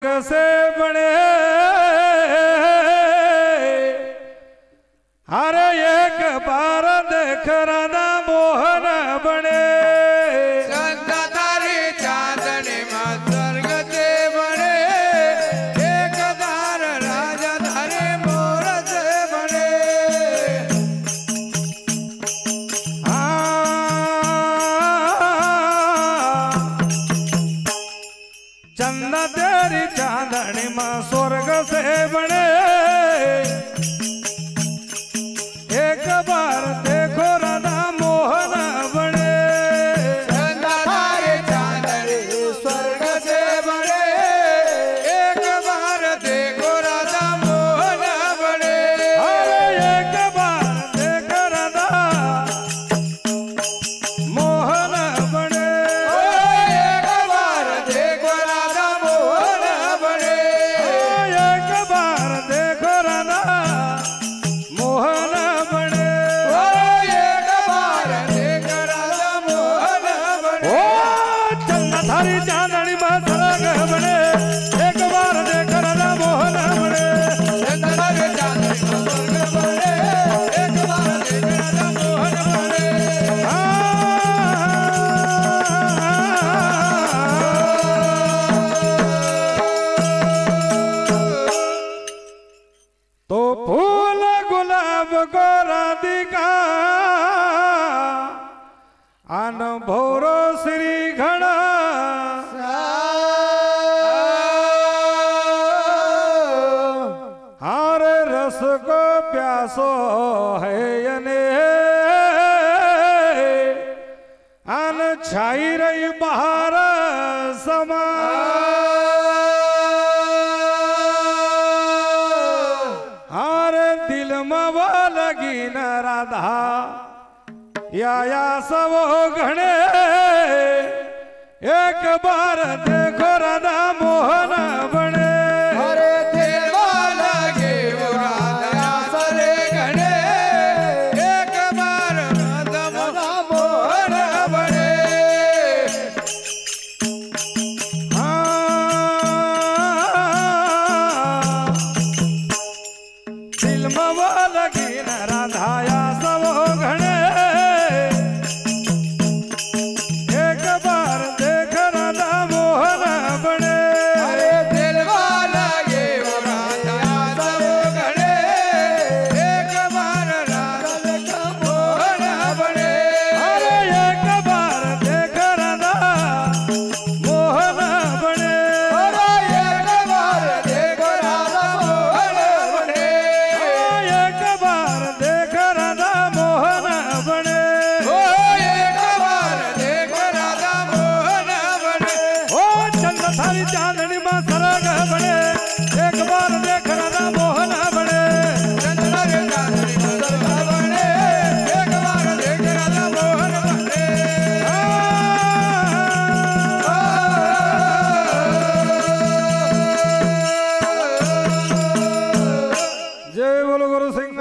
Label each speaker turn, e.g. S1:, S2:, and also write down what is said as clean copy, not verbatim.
S1: से बने अरे एक बार देख राधा मोहन बने
S2: संतारी चांदनी में स्वर्ग से बने एक बार राजा धारे मोर से बने
S1: चंदा तेरी चांदनी में स्वर्ग से बने एक बार देखो राधा मोहन बने
S2: संतारी चांदनी स्वर्ग से बने एक बार देखो राधा मोहन बने
S1: अरे एक बार देख राधा मोहन बने
S2: एक बार देखो राधा मोहन बने
S1: एक बार देखो राधा मोहन बने
S2: एक बार देखो राधा मोहन बने
S1: ओ चंदा थारी चांदनी में सरग बने एक बार देख राधा मोहन बने
S2: संतारी चांदनी में स्वर्ग बने एक बार देखो राधा मोहन बने
S1: तो फूल गुलाब को राधिका आन भोरो श्री घड़ा हार रस को प्यासो है यने आन छाई रही बहार समा हार दिल में लगी न राधा या सब घणे एक बार देखो राधा मोहन बने
S2: हरे देवा लगे वो राधा सरे घने एक बार राधा मोहन बने
S1: दिल में लगी न राधा या सब घणे एक बार देख राधा मोहन बने
S2: हरे देवा लगे वो राधा सब घने एक बार राधा मोहन बने
S1: अरे एक बार देख राधा मोहन बने
S2: हरे एक बार देखो राधा मोहन बने
S1: एक बार देख राधा मोहन बने
S2: ओ एक बार देखो राधा मोहन बने
S1: ओ चंद थारी चांदनी में सरग बने एक बार देख राधा मोहन बने
S2: चंद्र चांदनी में स्वर्ग बने एक बार देख राधा मोहन बने
S1: जय बोलो गुरु सिंह